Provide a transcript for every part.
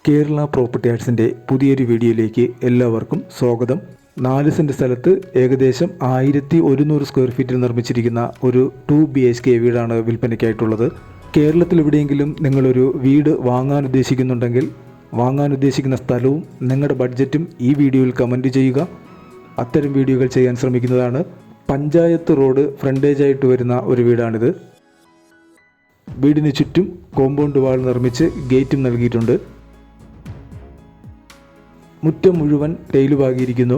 Kerala property ആർട്സിൻ്റെ പുതിയൊരു വീഡിയോയിലേക്ക് എല്ലാവർക്കും സ്വാഗതം. 4 സെൻറ്റ് സ്ഥലത്ത് ഏകദേശം 1100 സ്ക്വയർ ഫീറ്റിൽ നിർമ്മിച്ചിരിക്കുന്ന ഒരു 2 BHK വീടാണ് വിൽപ്പനയ്ക്കായിട്ടുള്ളത്. കേരളത്തിൽ എവിടെയെങ്കിലും നിങ്ങളൊരു വീട് വാങ്ങാൻ ഉദ്ദേശിക്കുന്ന സ്ഥലവും നിങ്ങളുടെ ബഡ്ജറ്റും ഈ വീഡിയോയിൽ കമൻറ്റ് ചെയ്യുക. അത്തരം വീഡിയോകൾ ചെയ്യാൻ ശ്രമിക്കുന്നതാണ്. പഞ്ചായത്ത് റോഡ് ഫ്രണ്ടേജായിട്ട് വരുന്ന ഒരു വീടാണിത്. വീടിന് ചുറ്റും കോമ്പൗണ്ട് വാൾ നിർമ്മിച്ച് ഗേറ്റും നൽകിയിട്ടുണ്ട്. മുറ്റം മുഴുവൻ ടൈല് പാകിയിരിക്കുന്നു.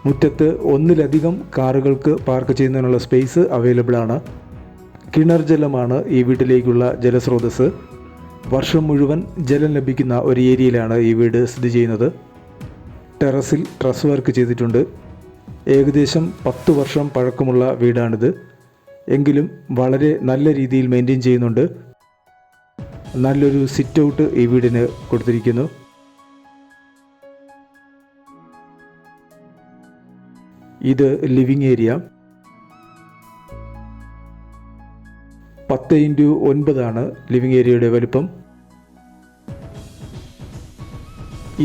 മുറ്റത്ത് ഒന്നിലധികം കാറുകൾക്ക് പാർക്ക് ചെയ്യുന്നതിനുള്ള സ്പേസ് അവൈലബിൾ ആണ്. കിണർ ജലമാണ് ഈ വീട്ടിലേക്കുള്ള ജലസ്രോതസ്. വർഷം മുഴുവൻ ജലം ലഭിക്കുന്ന ഒരു ഏരിയയിലാണ് ഈ വീട് സ്ഥിതി ചെയ്യുന്നത്. ടെറസിൽ ട്രസ് വർക്ക് ചെയ്തിട്ടുണ്ട്. ഏകദേശം 10 വർഷം പഴക്കമുള്ള വീടാണിത്. എങ്കിലും വളരെ നല്ല രീതിയിൽ മെയിൻറ്റെയിൻ ചെയ്യുന്നുണ്ട്. നല്ലൊരു സിറ്റ് ഔട്ട് ഈ വീടിന് കൊടുത്തിരിക്കുന്നു. ഇത് ലിവിങ് ഏരിയ. 10x9 ആണ് ലിവിങ് ഏരിയയുടെ വലിപ്പം.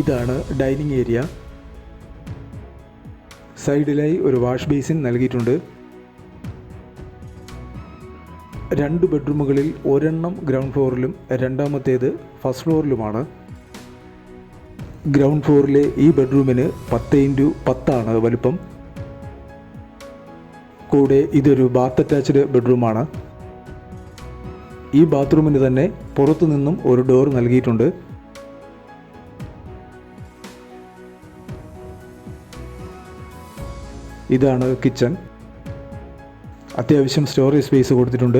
ഇതാണ് ഡൈനിങ് ഏരിയ. സൈഡിലായി ഒരു വാഷ് ബേസിൻ നൽകിയിട്ടുണ്ട്. 2 ബെഡ്റൂമുകളിൽ ഒരെണ്ണം ഗ്രൗണ്ട് ഫ്ലോറിലും രണ്ടാമത്തേത് ഫസ്റ്റ് ഫ്ലോറിലുമാണ്. ഗ്രൗണ്ട് ഫ്ലോറിലെ ഈ ബെഡ്റൂമിന് 10x10 ആണ് വലിപ്പം. കൂടെ ഇതൊരു ബാത്ത് അറ്റാച്ച്ഡ് ബെഡ്റൂമാണ്. ഈ ബാത്റൂമിന് തന്നെ പുറത്തു നിന്നും ഒരു ഡോർ നൽകിയിട്ടുണ്ട്. ഇതാണ് കിച്ചൺ. അത്യാവശ്യം സ്റ്റോറേജ് സ്പേസ് കൊടുത്തിട്ടുണ്ട്.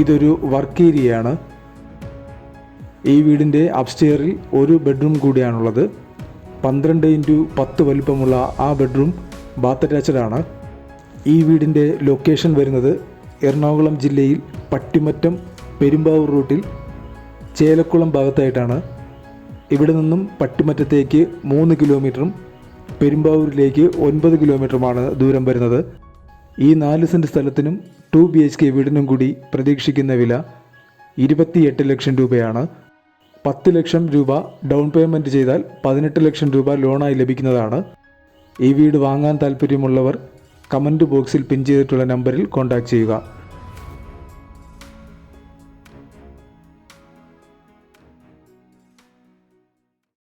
ഇതൊരു വർക്ക് ഏരിയയാണ്. ഈ വീടിൻ്റെ അപ്സ്റ്റെയറിൽ ഒരു ബെഡ്റൂം കൂടിയാണുള്ളത്. 12x10 വലിപ്പമുള്ള ആ ബെഡ്റൂം ബാത്ത് അറ്റാച്ച്ഡ് ആണ്. ഈ വീടിൻ്റെ ലൊക്കേഷൻ വരുന്നത് എറണാകുളം ജില്ലയിൽ പട്ടിമറ്റം പെരുമ്പാവൂർ റൂട്ടിൽ ചേലക്കുളം ഭാഗത്തായിട്ടാണ്. ഇവിടെ നിന്നും പട്ടിമറ്റത്തേക്ക് 3 കിലോമീറ്ററും പെരുമ്പാവൂരിലേക്ക് 9 കിലോമീറ്ററുമാണ് ദൂരം വരുന്നത്. ഈ 4 സെൻറ്റ് സ്ഥലത്തിനും 2 BHK വീടിനും കൂടി പ്രതീക്ഷിക്കുന്ന വില 28 ലക്ഷം രൂപയാണ്. 10 ലക്ഷം രൂപ ഡൗൺ പേയ്മെൻറ്റ് ചെയ്താൽ 18 ലക്ഷം രൂപ ലോണായി ലഭിക്കുന്നതാണ്. ഈ വീട് വാങ്ങാൻ താല്പര്യമുള്ളവർ കമൻറ്റ് ബോക്സിൽ പിൻ ചെയ്തിട്ടുള്ള നമ്പറിൽ കോൺടാക്റ്റ് ചെയ്യുക.